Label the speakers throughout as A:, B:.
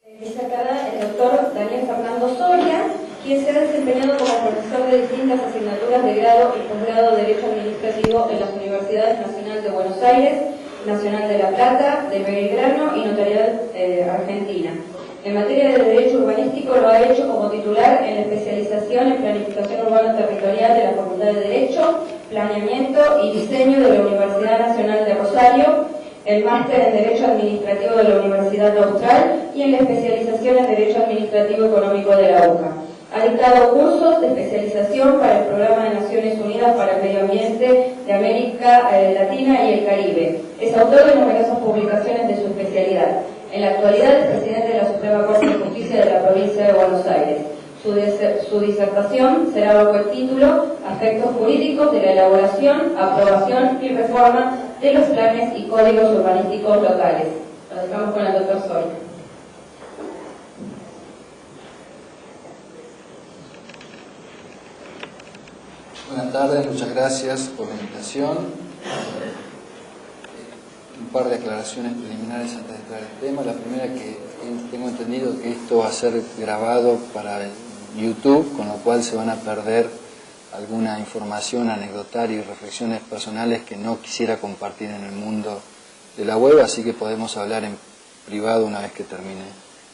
A: Destacará el doctor Daniel Fernando Soria, quien se ha desempeñado como profesor de distintas asignaturas de grado y posgrado de Derecho Administrativo en las Universidades Nacional de Buenos Aires, Nacional de La Plata, de Belgrano y Notarial Argentina. En materia de Derecho Urbanístico lo ha hecho como titular en la especialización en Planificación Urbana Territorial de la Facultad de Derecho, Planeamiento y Diseño de la Universidad Nacional de Rosario, el máster en Derecho Administrativo de la Universidad Austral y en la especialización en Derecho Administrativo Económico de la UCA. Ha dictado cursos de especialización para el Programa de Naciones Unidas para el Medio Ambiente de América Latina y el Caribe. Es autor de numerosas publicaciones de su especialidad. En la actualidad es presidente de la Suprema Corte de Justicia de la Provincia de Buenos Aires. Su disertación será bajo el título Aspectos jurídicos de la elaboración, aprobación y reforma de los planes y códigos urbanísticos locales. Lo dejamos con el doctor Soria.
B: Buenas tardes, muchas gracias por la invitación. Un par de aclaraciones preliminares antes de entrar al tema. La primera, que tengo entendido que esto va a ser grabado para YouTube, con lo cual se van a perder alguna información anecdotaria y reflexiones personales que no quisiera compartir en el mundo de la web, así que podemos hablar en privado una vez que termine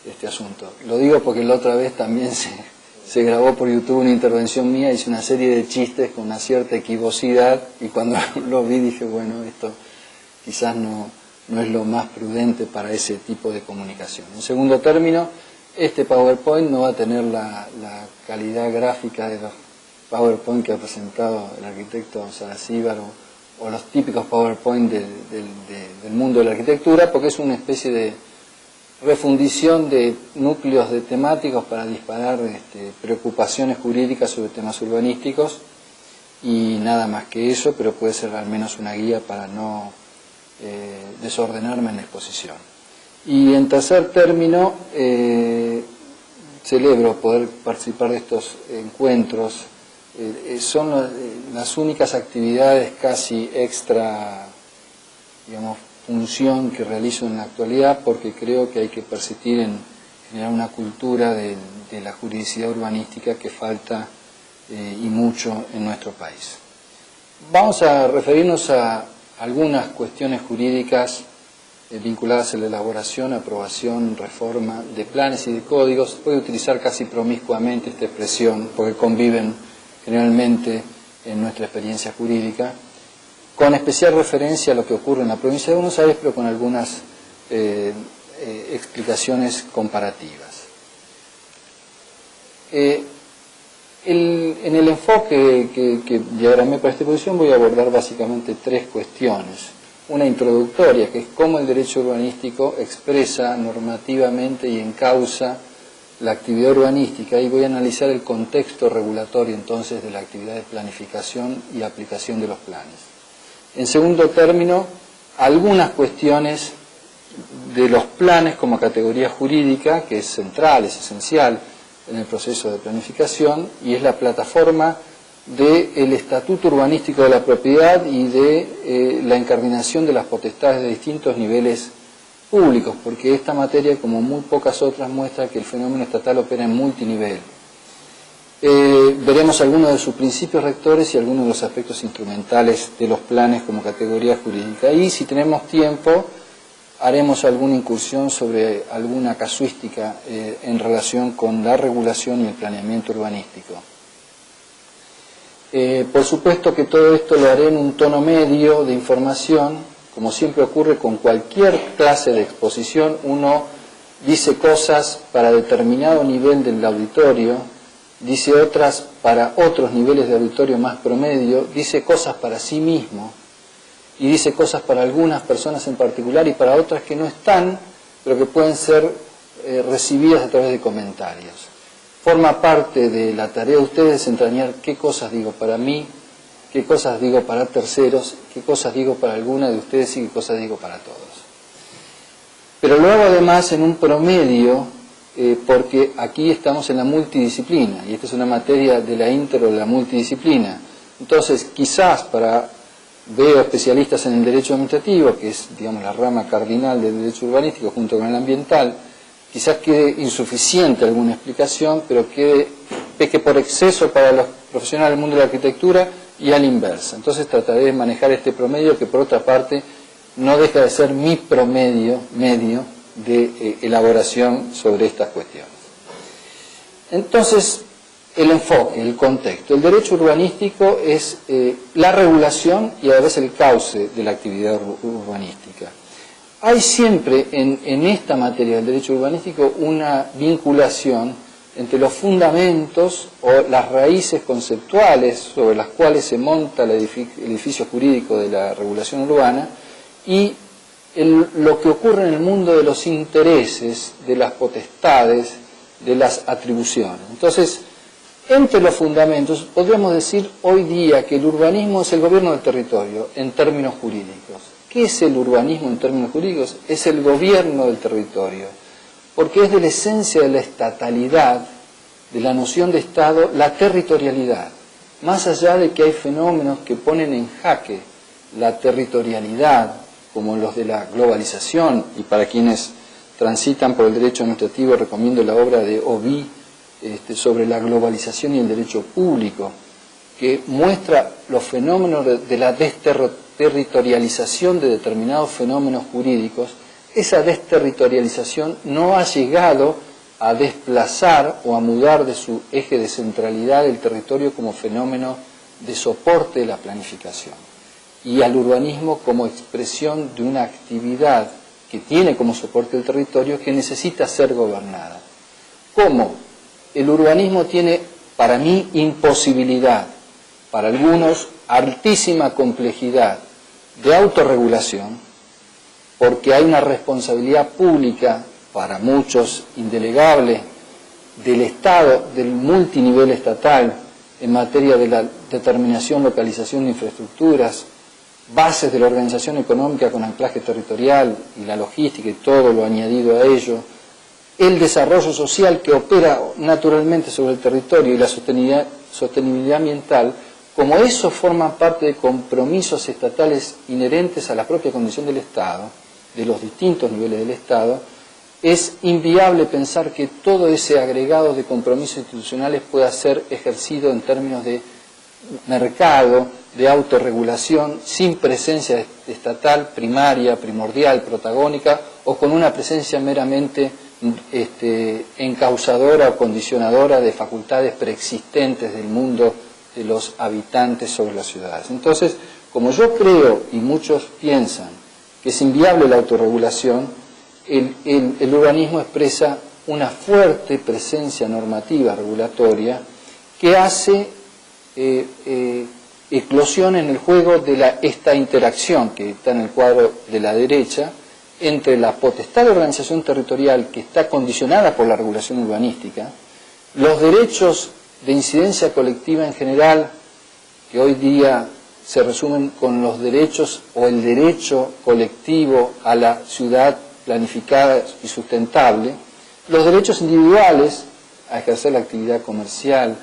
B: este asunto. Lo digo porque la otra vez también se grabó por YouTube una intervención mía, hice una serie de chistes con una cierta equivocidad y cuando lo vi dije, bueno, esto quizás no es lo más prudente para ese tipo de comunicación. En segundo término, este PowerPoint no va a tener la calidad gráfica de los PowerPoint que ha presentado el arquitecto Saracíbar o los típicos PowerPoint del mundo de la arquitectura, porque es una especie de refundición de núcleos de temáticos para disparar preocupaciones jurídicas sobre temas urbanísticos y nada más que eso, pero puede ser al menos una guía para no desordenarme en la exposición. Y en tercer término, celebro poder participar de estos encuentros. Son las únicas actividades casi extra, digamos, función que realizo en la actualidad, porque creo que hay que persistir en generar una cultura de la juridicidad urbanística que falta y mucho en nuestro país. Vamos a referirnos a algunas cuestiones jurídicas vinculadas a la elaboración, aprobación, reforma de planes y de códigos. Voy a utilizar casi promiscuamente esta expresión porque conviven generalmente en nuestra experiencia jurídica, con especial referencia a lo que ocurre en la provincia de Buenos Aires, pero con algunas explicaciones comparativas. En el enfoque que diagramé para esta exposición voy a abordar básicamente tres cuestiones. Una introductoria, que es cómo el derecho urbanístico expresa normativamente y encausa la actividad urbanística, y voy a analizar el contexto regulatorio entonces de la actividad de planificación y aplicación de los planes. En segundo término, algunas cuestiones de los planes como categoría jurídica, que es central, es esencial en el proceso de planificación, y es la plataforma del estatuto urbanístico de la propiedad y de la incardinación de las potestades de distintos niveles públicos, porque esta materia, como muy pocas otras, muestra que el fenómeno estatal opera en multinivel. Veremos algunos de sus principios rectores y algunos de los aspectos instrumentales de los planes como categoría jurídica. Y si tenemos tiempo, haremos alguna incursión sobre alguna casuística en relación con la regulación y el planeamiento urbanístico. Por supuesto que todo esto lo haré en un tono medio de información. Como siempre ocurre con cualquier clase de exposición, uno dice cosas para determinado nivel del auditorio, dice otras para otros niveles de auditorio más promedio, dice cosas para sí mismo y dice cosas para algunas personas en particular y para otras que no están, pero que pueden ser recibidas a través de comentarios. Forma parte de la tarea de ustedes desentrañar qué cosas digo para mí, qué cosas digo para terceros, qué cosas digo para alguna de ustedes y qué cosas digo para todos. Pero lo hago además en un promedio, porque aquí estamos en la multidisciplina, y esta es una materia de la intro de la multidisciplina. Entonces, quizás veo especialistas en el derecho administrativo, que es, digamos, la rama cardinal del derecho urbanístico junto con el ambiental, quizás quede insuficiente alguna explicación, pero peque por exceso para los profesionales del mundo de la arquitectura y a la inversa. Entonces trataré de manejar este promedio que por otra parte no deja de ser mi promedio medio de elaboración sobre estas cuestiones. Entonces, el enfoque, el contexto. El derecho urbanístico es la regulación y a la vez el cauce de la actividad urbanística. Hay siempre en esta materia del derecho urbanístico una vinculación entre los fundamentos o las raíces conceptuales sobre las cuales se monta el edificio jurídico de la regulación urbana y lo que ocurre en el mundo de los intereses, de las potestades, de las atribuciones. Entonces, entre los fundamentos, podríamos decir hoy día que el urbanismo es el gobierno del territorio en términos jurídicos. ¿Qué es el urbanismo en términos jurídicos? Es el gobierno del territorio, porque es de la esencia de la estatalidad, de la noción de Estado, la territorialidad. Más allá de que hay fenómenos que ponen en jaque la territorialidad, como los de la globalización, y para quienes transitan por el derecho administrativo recomiendo la obra de Obi sobre la globalización y el derecho público, que muestra los fenómenos de la desterritorialización de determinados fenómenos jurídicos. Esa desterritorialización no ha llegado a desplazar o a mudar de su eje de centralidad el territorio como fenómeno de soporte de la planificación y al urbanismo como expresión de una actividad que tiene como soporte el territorio que necesita ser gobernada. ¿Cómo? El urbanismo tiene, para mí, imposibilidad, para algunos, altísima complejidad de autorregulación, porque hay una responsabilidad pública, para muchos indelegable, del Estado, del multinivel estatal, en materia de la determinación, localización de infraestructuras, bases de la organización económica con anclaje territorial y la logística y todo lo añadido a ello, el desarrollo social que opera naturalmente sobre el territorio y la sostenibilidad ambiental, como eso forma parte de compromisos estatales inherentes a la propia condición del Estado, de los distintos niveles del Estado, es inviable pensar que todo ese agregado de compromisos institucionales pueda ser ejercido en términos de mercado, de autorregulación, sin presencia estatal primaria, primordial, protagónica, o con una presencia meramente encausadora o condicionadora de facultades preexistentes del mundo de los habitantes sobre las ciudades. Entonces, como yo creo, y muchos piensan, que es inviable la autorregulación, el urbanismo expresa una fuerte presencia normativa regulatoria que hace eclosión en el juego de esta interacción que está en el cuadro de la derecha entre la potestad de organización territorial que está condicionada por la regulación urbanística, los derechos de incidencia colectiva en general, que hoy día se resumen con los derechos o el derecho colectivo a la ciudad planificada y sustentable, los derechos individuales a ejercer la actividad comercial,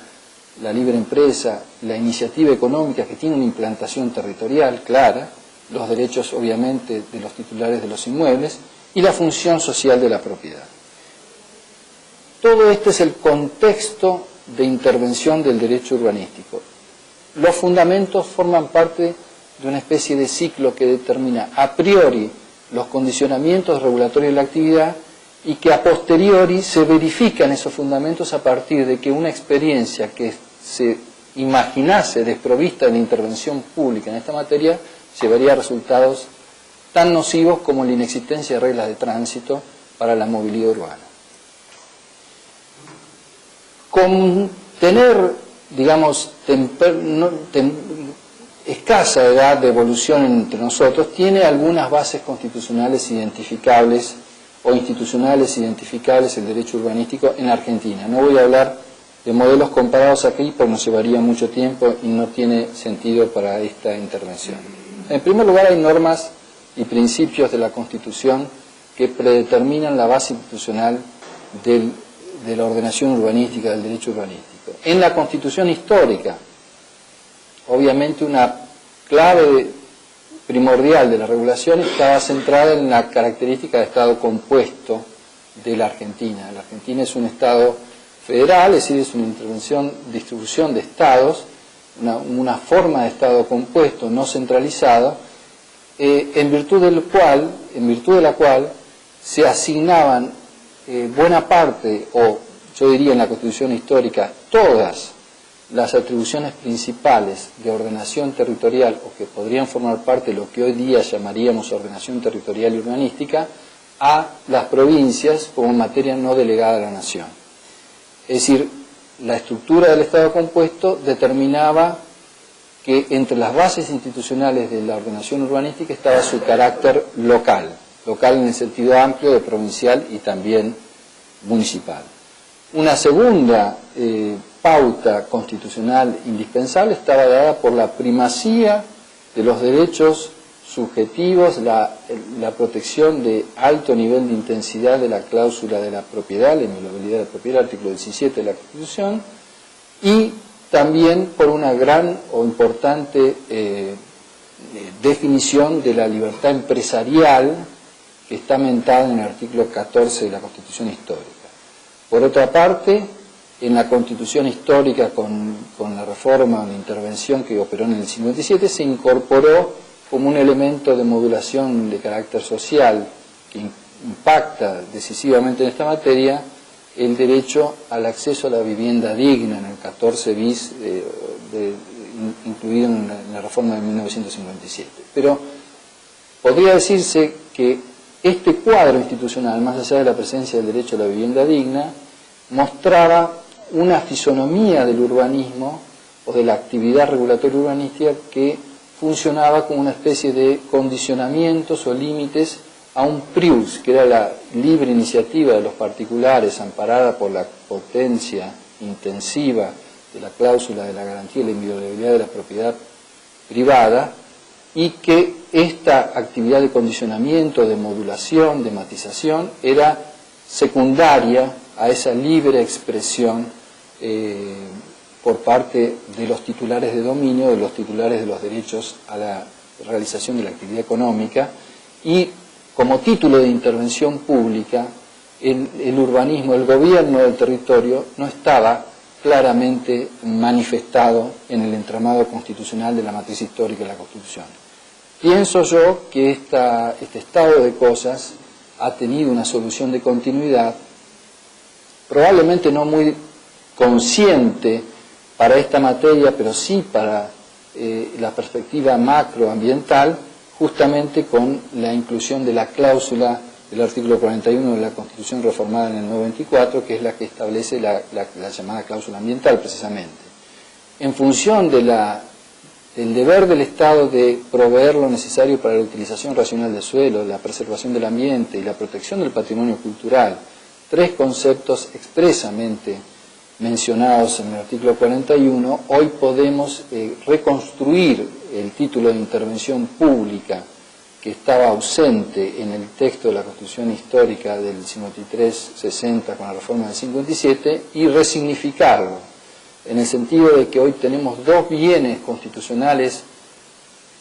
B: la libre empresa, la iniciativa económica que tiene una implantación territorial clara, los derechos obviamente de los titulares de los inmuebles y la función social de la propiedad. Todo este es el contexto de intervención del derecho urbanístico. Los fundamentos forman parte de una especie de ciclo que determina a priori los condicionamientos regulatorios de la actividad y que a posteriori se verifican esos fundamentos a partir de que una experiencia que se imaginase desprovista de intervención pública en esta materia llevaría a resultados tan nocivos como la inexistencia de reglas de tránsito para la movilidad urbana. Con tener, digamos, escasa edad de evolución entre nosotros, tiene algunas bases constitucionales identificables o institucionales identificables el derecho urbanístico en Argentina. No voy a hablar de modelos comparados aquí porque nos llevaría mucho tiempo y no tiene sentido para esta intervención. En primer lugar, hay normas y principios de la Constitución que predeterminan la base institucional de la ordenación urbanística, del derecho urbanístico. En la Constitución histórica, obviamente una clave primordial de la regulación estaba centrada en la característica de Estado compuesto de la Argentina. La Argentina es un Estado federal, es decir, es una distribución de estados, una forma de Estado compuesto, no centralizado, en virtud de la cual se asignaban buena parte, o yo diría en la Constitución histórica, todas las atribuciones principales de ordenación territorial, o que podrían formar parte de lo que hoy día llamaríamos ordenación territorial y urbanística, a las provincias como materia no delegada a la nación. Es decir, la estructura del Estado compuesto determinaba que entre las bases institucionales de la ordenación urbanística estaba su carácter local en el sentido amplio de provincial y también municipal. Una segunda pauta constitucional indispensable estaba dada por la primacía de los derechos subjetivos, la protección de alto nivel de intensidad de la cláusula de la propiedad, la inviolabilidad de la propiedad, artículo 17 de la Constitución, y también por una gran o importante definición de la libertad empresarial que está mentada en el artículo 14 de la Constitución histórica. Por otra parte, en la Constitución histórica, con la reforma o la intervención que operó en el 57, se incorporó como un elemento de modulación de carácter social que impacta decisivamente en esta materia el derecho al acceso a la vivienda digna en el 14 bis incluido en la reforma de 1957. Pero podría decirse que este cuadro institucional, más allá de la presencia del derecho a la vivienda digna, mostraba una fisonomía del urbanismo o de la actividad regulatoria urbanística que funcionaba como una especie de condicionamientos o límites a un prius, que era la libre iniciativa de los particulares amparada por la potencia intensiva de la cláusula de la garantía de la inviolabilidad de la propiedad privada, y que esta actividad de condicionamiento, de modulación, de matización, era secundaria a esa libre expresión por parte de los titulares de dominio, de los titulares de los derechos a la realización de la actividad económica, y como título de intervención pública, el urbanismo, el gobierno del territorio no estaba claramente manifestado en el entramado constitucional de la matriz histórica de la Constitución. Pienso yo que este estado de cosas ha tenido una solución de continuidad, probablemente no muy consciente para esta materia, pero sí para la perspectiva macroambiental, justamente con la inclusión de la cláusula del artículo 41 de la Constitución reformada en el 94, que es la que establece la llamada cláusula ambiental, precisamente. En función del deber del Estado de proveer lo necesario para la utilización racional del suelo, la preservación del ambiente y la protección del patrimonio cultural, tres conceptos expresamente mencionados en el artículo 41, hoy podemos reconstruir el título de intervención pública que estaba ausente en el texto de la Constitución histórica del 53-60 con la reforma del 57 y resignificarlo, en el sentido de que hoy tenemos dos bienes constitucionales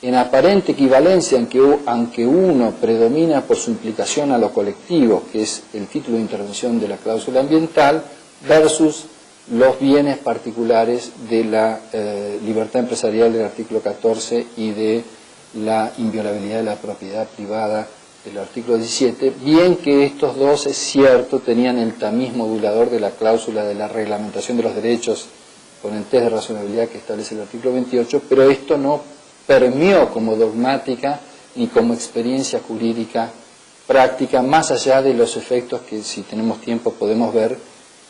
B: en aparente equivalencia, aunque uno predomina por su implicación a lo colectivo, que es el título de intervención de la cláusula ambiental, versus los bienes particulares de la libertad empresarial del artículo 14 y de la inviolabilidad de la propiedad privada del artículo 17, bien que estos dos, es cierto, tenían el tamiz modulador de la cláusula de la reglamentación de los derechos con el test de razonabilidad que establece el artículo 28, pero esto no permeó como dogmática ni como experiencia jurídica práctica, más allá de los efectos que, si tenemos tiempo, podemos ver,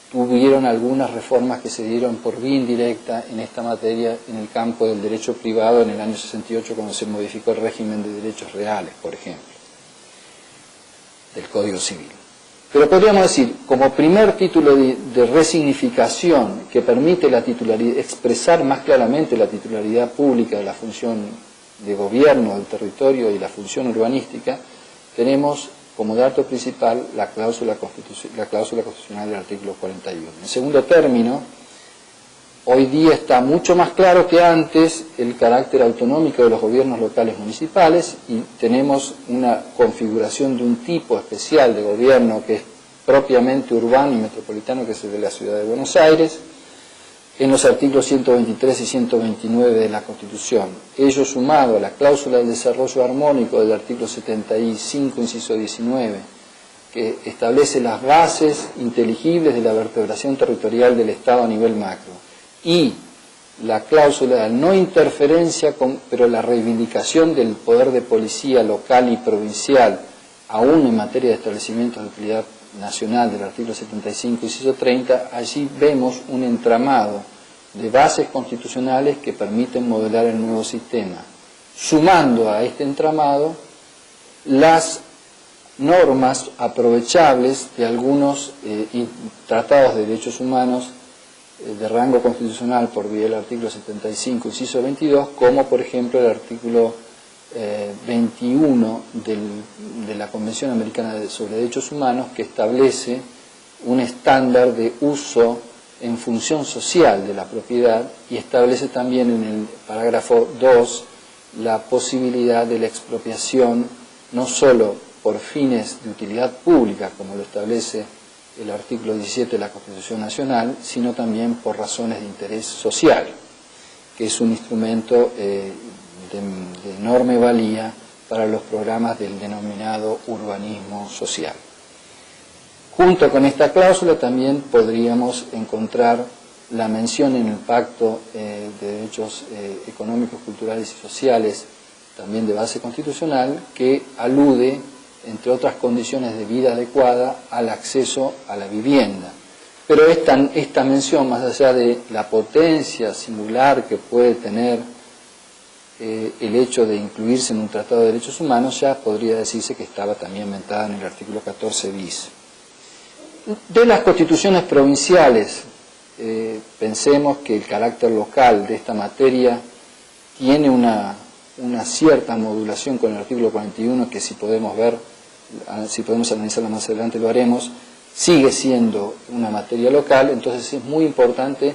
B: tuvieron algunas reformas que se dieron por vía indirecta en esta materia en el campo del derecho privado en el año 68, cuando se modificó el régimen de derechos reales, por ejemplo, del Código Civil. Pero podríamos decir, como primer título de resignificación que permite la titularidad, expresar más claramente la titularidad pública de la función de gobierno del territorio y la función urbanística, tenemos como dato principal la cláusula constitucional del artículo 41. En segundo término, hoy día está mucho más claro que antes el carácter autonómico de los gobiernos locales municipales y tenemos una configuración de un tipo especial de gobierno que es propiamente urbano y metropolitano, que es el de la Ciudad de Buenos Aires, en los artículos 123 y 129 de la Constitución. Ello sumado a la cláusula del desarrollo armónico del artículo 75, inciso 19, que establece las bases inteligibles de la vertebración territorial del Estado a nivel macro, y la cláusula de no interferencia, pero la reivindicación del poder de policía local y provincial, aún en materia de establecimientos de utilidad nacional del artículo 75, inciso 30, allí vemos un entramado de bases constitucionales que permiten modelar el nuevo sistema, sumando a este entramado las normas aprovechables de algunos tratados de derechos humanos de rango constitucional por vía del artículo 75, inciso 22, como por ejemplo el artículo 21 de la Convención Americana sobre Derechos Humanos, que establece un estándar de uso en función social de la propiedad, y establece también en el parágrafo 2 la posibilidad de la expropiación no solo por fines de utilidad pública, como lo establece el artículo 17 de la Constitución Nacional, sino también por razones de interés social, que es un instrumento de enorme valía para los programas del denominado urbanismo social. Junto con esta cláusula también podríamos encontrar la mención en el Pacto de Derechos Económicos, Culturales y Sociales, también de base constitucional, que alude, entre otras condiciones de vida adecuada, al acceso a la vivienda. Pero esta mención, más allá de la potencia singular que puede tener el hecho de incluirse en un tratado de derechos humanos, ya podría decirse que estaba también mentada en el artículo 14 bis. De las constituciones provinciales, pensemos que el carácter local de esta materia tiene una cierta modulación con el artículo 41, que si podemos analizarla más adelante lo haremos, sigue siendo una materia local. Entonces es muy importante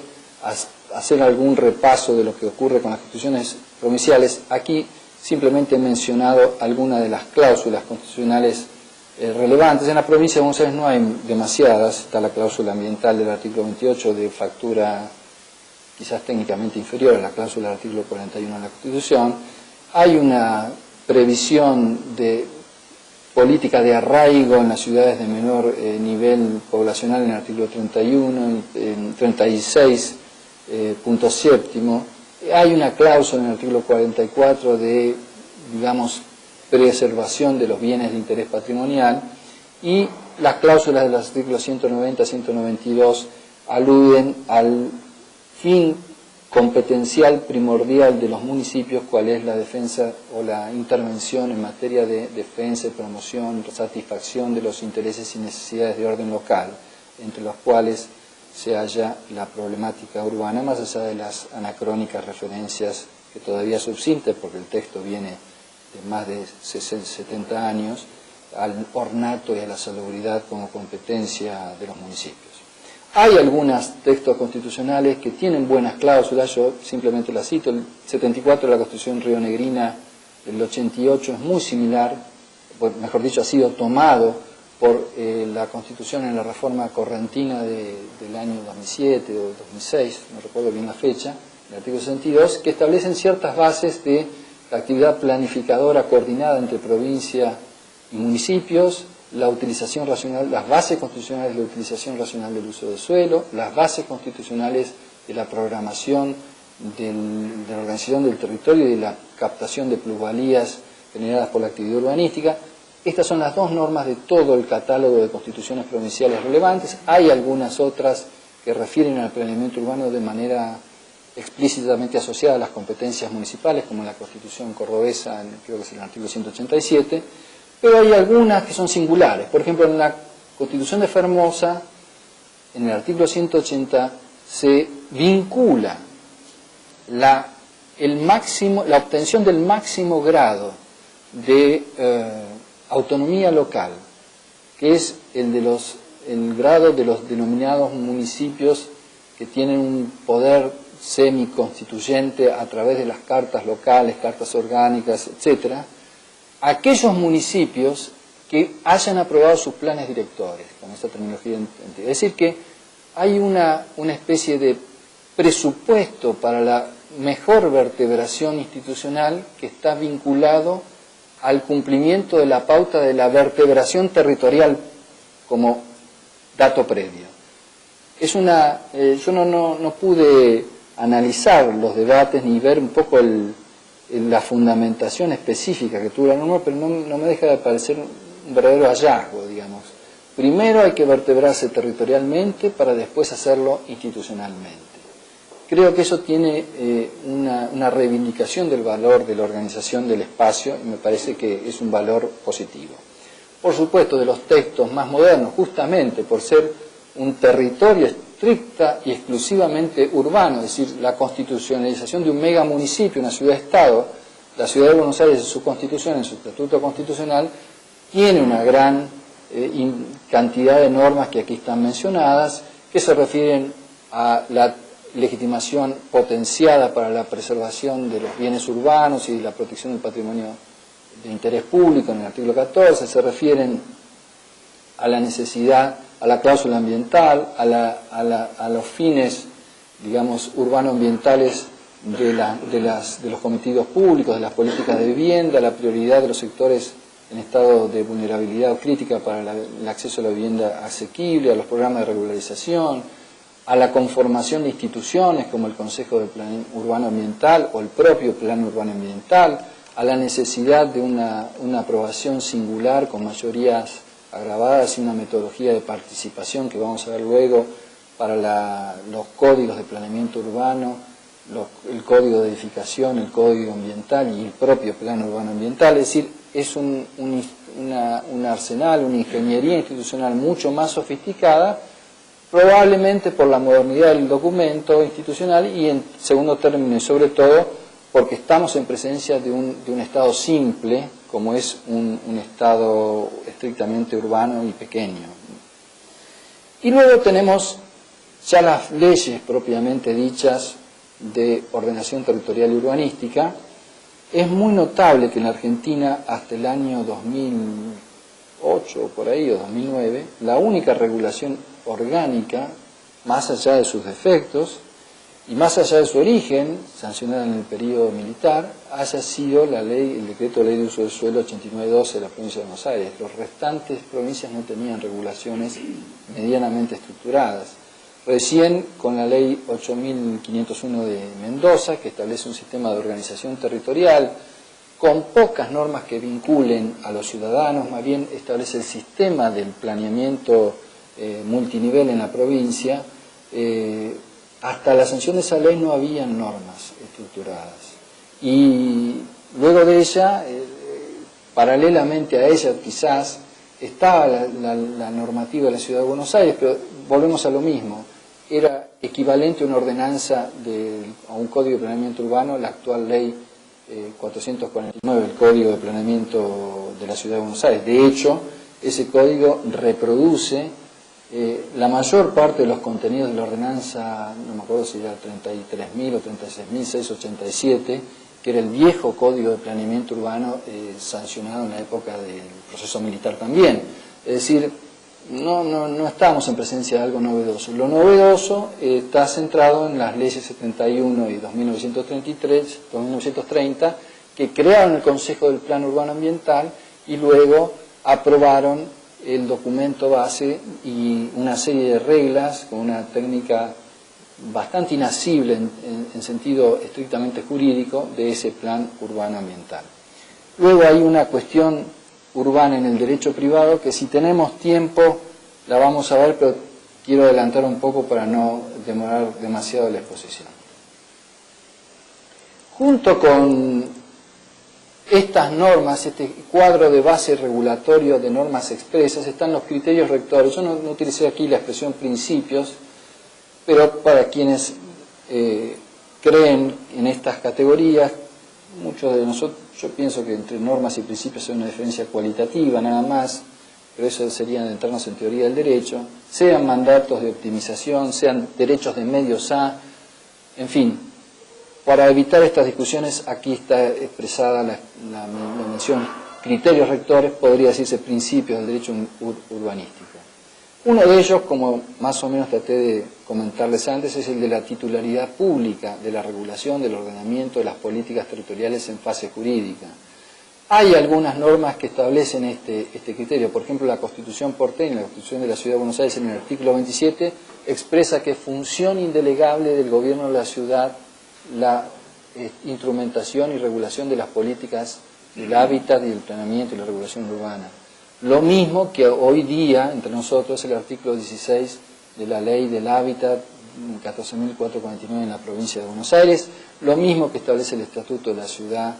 B: hacer algún repaso de lo que ocurre con las constituciones provinciales. Aquí simplemente he mencionado algunas de las cláusulas constitucionales relevantes. En la provincia de Buenos Aires no hay demasiadas. Está la cláusula ambiental del artículo 28 de factura quizás técnicamente inferior a la cláusula del artículo 41 de la Constitución. Hay una previsión de política de arraigo en las ciudades de menor nivel poblacional en el artículo 31, 36.7. Hay una cláusula en el artículo 44 de, digamos, preservación de los bienes de interés patrimonial, y las cláusulas de los artículos 190 y 192 aluden al fin competencial primordial de los municipios, cuál es la defensa o la intervención en materia de defensa, promoción, satisfacción de los intereses y necesidades de orden local, entre los cuales se halla la problemática urbana, más allá de las anacrónicas referencias que todavía subsisten, porque el texto viene de más de 70 años, al ornato y a la salubridad como competencia de los municipios. Hay algunos textos constitucionales que tienen buenas cláusulas, yo simplemente las cito. El 74 de la Constitución rionegrina del 88 es muy similar, mejor dicho, ha sido tomado por la Constitución en la reforma correntina del año 2007 o 2006, no recuerdo bien la fecha, el artículo 62, que establecen ciertas bases de la actividad planificadora coordinada entre provincia y municipios, la utilización racional, las bases constitucionales de la utilización racional del uso del suelo, las bases constitucionales de la programación de la organización del territorio y de la captación de plusvalías generadas por la actividad urbanística. Estas son las dos normas de todo el catálogo de constituciones provinciales relevantes. Hay algunas otras que refieren al planeamiento urbano de manera explícitamente asociada a las competencias municipales, como la Constitución cordobesa, creo que es el artículo 187, pero hay algunas que son singulares. Por ejemplo, en la Constitución de Formosa, en el artículo 180, se vincula la obtención del máximo grado de autonomía local, que es el grado de los denominados municipios que tienen un poder semiconstituyente a través de las cartas locales, cartas orgánicas, etcétera. Aquellos municipios que hayan aprobado sus planes directores, con esta terminología. Es decir, que hay una especie de presupuesto para la mejor vertebración institucional que está vinculado al cumplimiento de la pauta de la vertebración territorial como dato previo. Yo no pude analizar los debates ni ver un poco la fundamentación específica que tuvo la norma, pero no me deja de parecer un verdadero hallazgo, digamos. Primero hay que vertebrarse territorialmente para después hacerlo institucionalmente. Creo que eso tiene una reivindicación del valor de la organización del espacio y me parece que es un valor positivo. Por supuesto, de los textos más modernos, justamente por ser un territorio estricta y exclusivamente urbano, es decir, la constitucionalización de un megamunicipio, una ciudad-estado, la ciudad de Buenos Aires en su constitución, en su estatuto constitucional, tiene una gran cantidad de normas que aquí están mencionadas, que se refieren a la legitimación potenciada para la preservación de los bienes urbanos y la protección del patrimonio de interés público en el artículo 14, se refieren a la necesidad, a la cláusula ambiental, a los fines, digamos, urbano-ambientales de los cometidos públicos, de las políticas de vivienda, la prioridad de los sectores en estado de vulnerabilidad o crítica para el acceso a la vivienda asequible, a los programas de regularización, a la conformación de instituciones como el Consejo del Plan Urbano Ambiental o el propio Plan Urbano Ambiental, a la necesidad de una aprobación singular con mayorías agravadas y una metodología de participación que vamos a ver luego para los códigos de planeamiento urbano, el código de edificación, el código ambiental y el propio plan urbano ambiental. Es decir, es un arsenal, una ingeniería institucional mucho más sofisticada, probablemente por la modernidad del documento institucional y en segundo término y sobre todo porque estamos en presencia de un Estado simple, como es un Estado estrictamente urbano y pequeño. Y luego tenemos ya las leyes propiamente dichas de ordenación territorial y urbanística. Es muy notable que en la Argentina hasta el año 2008 o por ahí, o 2009, la única regulación orgánica, más allá de sus defectos y más allá de su origen, sancionada en el periodo militar, haya sido el decreto de ley de uso del suelo 8912 de la provincia de Buenos Aires. Las restantes provincias no tenían regulaciones medianamente estructuradas. Recién con la ley 8501 de Mendoza, que establece un sistema de organización territorial con pocas normas que vinculen a los ciudadanos, más bien establece el sistema del planeamiento multinivel en la provincia. Hasta la sanción de esa ley no habían normas estructuradas. Y luego de ella, paralelamente a ella quizás, estaba la normativa de la Ciudad de Buenos Aires, pero volvemos a lo mismo. Era equivalente a una ordenanza, a un código de planeamiento urbano, la actual ley 449, el código de planeamiento de la Ciudad de Buenos Aires. De hecho, ese código reproduce la mayor parte de los contenidos de la ordenanza, no me acuerdo si era 33.000 o 36.687, que era el viejo código de planeamiento urbano sancionado en la época del proceso militar también. Es decir, no estamos en presencia de algo novedoso. Lo novedoso está centrado en las leyes 71 y 2930, que crearon el Consejo del Plan Urbano Ambiental y luego aprobaron el documento base y una serie de reglas con una técnica bastante inasible en sentido estrictamente jurídico de ese plan urbano ambiental. Luego hay una cuestión urbana en el derecho privado que si tenemos tiempo la vamos a ver, pero quiero adelantar un poco para no demorar demasiado la exposición. Junto con estas normas, este cuadro de base regulatorio de normas expresas, están los criterios rectores. Yo no utilicé aquí la expresión principios, pero para quienes creen en estas categorías, muchos de nosotros, yo pienso que entre normas y principios hay una diferencia cualitativa nada más, pero eso sería entrarnos en teoría del derecho, sean mandatos de optimización, sean derechos de medios a, en fin. Para evitar estas discusiones, aquí está expresada la mención criterios rectores, podría decirse principios del derecho urbanístico. Uno de ellos, como más o menos traté de comentarles antes, es el de la titularidad pública de la regulación, del ordenamiento de las políticas territoriales en fase jurídica. Hay algunas normas que establecen este criterio. Por ejemplo, la Constitución porteña, la Constitución de la Ciudad de Buenos Aires, en el artículo 27, expresa que es función indelegable del gobierno de la ciudad la instrumentación y regulación de las políticas del hábitat y del planeamiento y la regulación urbana. Lo mismo que hoy día, entre nosotros, el artículo 16 de la Ley del Hábitat, 14.449 en la provincia de Buenos Aires, lo mismo que establece el Estatuto de la Ciudad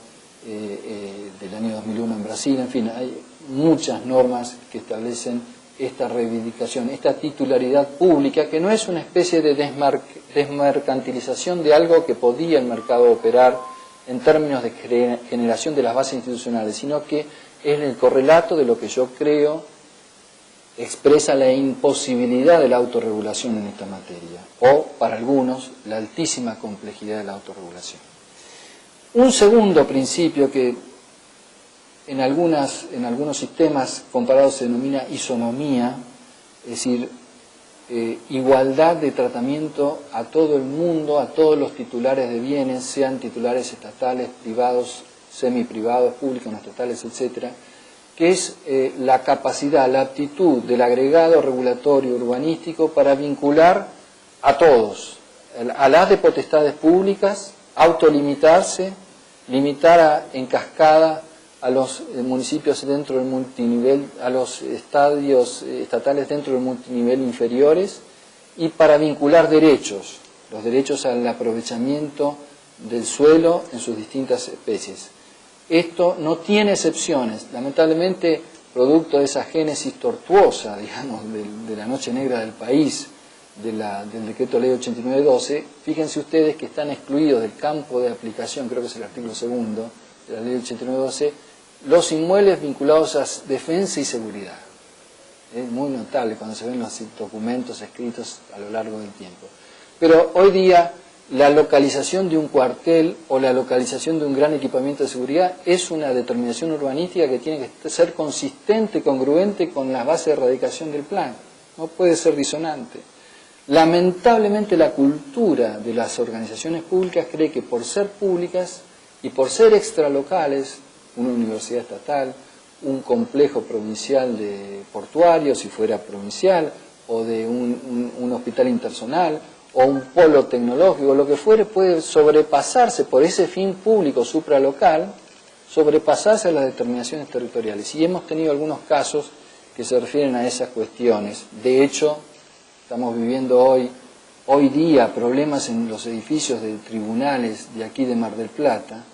B: del año 2001 en Brasil. En fin, hay muchas normas que establecen esta reivindicación, esta titularidad pública, que no es una especie de desmercantilización de algo que podía el mercado operar en términos de generación de las bases institucionales, sino que es el correlato de lo que yo creo expresa la imposibilidad de la autorregulación en esta materia, o, para algunos, la altísima complejidad de la autorregulación. Un segundo principio que en algunos sistemas comparados se denomina isonomía, es decir, igualdad de tratamiento a todo el mundo, a todos los titulares de bienes, sean titulares estatales, privados, semiprivados, públicos, no estatales, etcétera, que es la capacidad, la aptitud del agregado regulatorio urbanístico para vincular a todos, a las de potestades públicas, autolimitarse, limitar en cascada a los municipios dentro del multinivel, a los estadios estatales dentro del multinivel inferiores, y para vincular derechos, los derechos al aprovechamiento del suelo en sus distintas especies. Esto no tiene excepciones, lamentablemente, producto de esa génesis tortuosa, digamos, de la noche negra del país, del decreto ley 8912, fíjense ustedes que están excluidos del campo de aplicación, creo que es el artículo 2 de la ley 8912, los inmuebles vinculados a defensa y seguridad. Es muy notable cuando se ven los documentos escritos a lo largo del tiempo. Pero hoy día la localización de un cuartel o la localización de un gran equipamiento de seguridad es una determinación urbanística que tiene que ser consistente, congruente con las bases de erradicación del plan. No puede ser disonante. Lamentablemente la cultura de las organizaciones públicas cree que por ser públicas y por ser extralocales, una universidad estatal, un complejo provincial de portuario, si fuera provincial, o de un hospital interzonal, o un polo tecnológico, lo que fuere, puede sobrepasarse por ese fin público supralocal, sobrepasarse a las determinaciones territoriales. Y hemos tenido algunos casos que se refieren a esas cuestiones. De hecho, estamos viviendo hoy día problemas en los edificios de tribunales de aquí de Mar del Plata,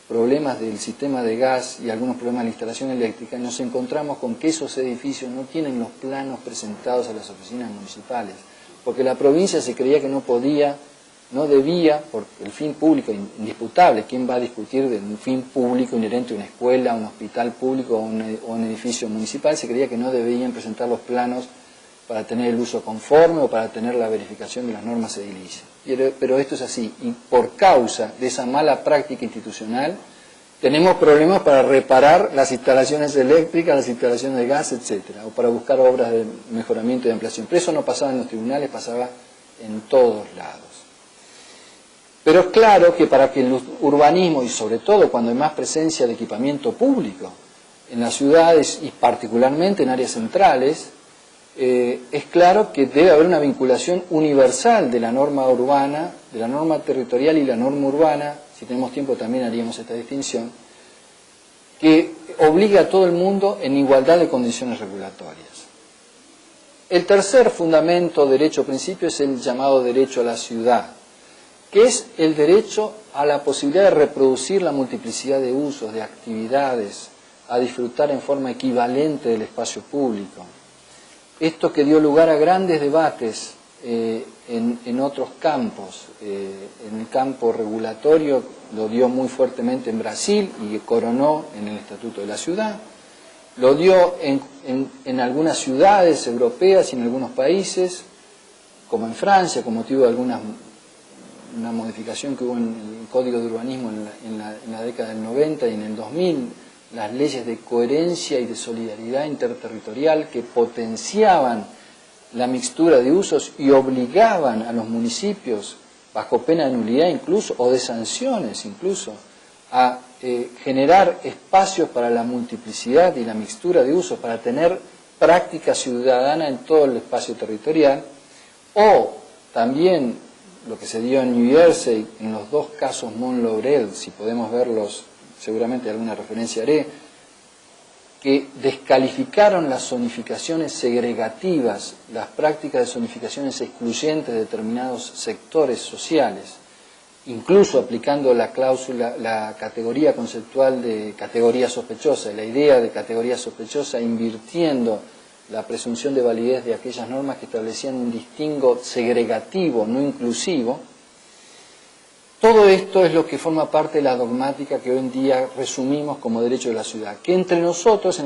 B: problemas del sistema de gas y algunos problemas de la instalación eléctrica. Nos encontramos con que esos edificios no tienen los planos presentados a las oficinas municipales, porque la provincia se creía que no podía, no debía, por el fin público indisputable. ¿Quién va a discutir de un fin público inherente a una escuela, a un hospital público o un edificio municipal? Se creía que no debían presentar los planos para tener el uso conforme o para tener la verificación de las normas edilicias. Pero esto es así, y por causa de esa mala práctica institucional, tenemos problemas para reparar las instalaciones eléctricas, las instalaciones de gas, etcétera, o para buscar obras de mejoramiento y de ampliación. Pero eso no pasaba en los tribunales, pasaba en todos lados. Pero es claro que para que el urbanismo, y sobre todo cuando hay más presencia de equipamiento público en las ciudades y particularmente en áreas centrales, es claro que debe haber una vinculación universal de la norma urbana, de la norma territorial y la norma urbana, si tenemos tiempo también haríamos esta distinción, que obliga a todo el mundo en igualdad de condiciones regulatorias. El tercer fundamento, derecho principio, es el llamado derecho a la ciudad, que es el derecho a la posibilidad de reproducir la multiplicidad de usos, de actividades, a disfrutar en forma equivalente del espacio público. Esto que dio lugar a grandes debates en otros campos. En el campo regulatorio lo dio muy fuertemente en Brasil y coronó en el Estatuto de la Ciudad. Lo dio en algunas ciudades europeas y en algunos países, como en Francia, con motivo de una modificación que hubo en el Código de Urbanismo en la década del 90 y en el 2000, las leyes de coherencia y de solidaridad interterritorial que potenciaban la mixtura de usos y obligaban a los municipios, bajo pena de nulidad incluso, o de sanciones incluso, a generar espacios para la multiplicidad y la mixtura de usos, para tener práctica ciudadana en todo el espacio territorial, o también lo que se dio en New Jersey, en los dos casos Mont Laurel, si podemos verlos, seguramente alguna referencia haré, que descalificaron las zonificaciones segregativas, las prácticas de zonificaciones excluyentes de determinados sectores sociales, incluso aplicando la cláusula, la categoría conceptual de categoría sospechosa, la idea de categoría sospechosa, invirtiendo la presunción de validez de aquellas normas que establecían un distingo segregativo, no inclusivo. Todo esto es lo que forma parte de la dogmática que hoy en día resumimos como derecho de la ciudad, que entre nosotros en el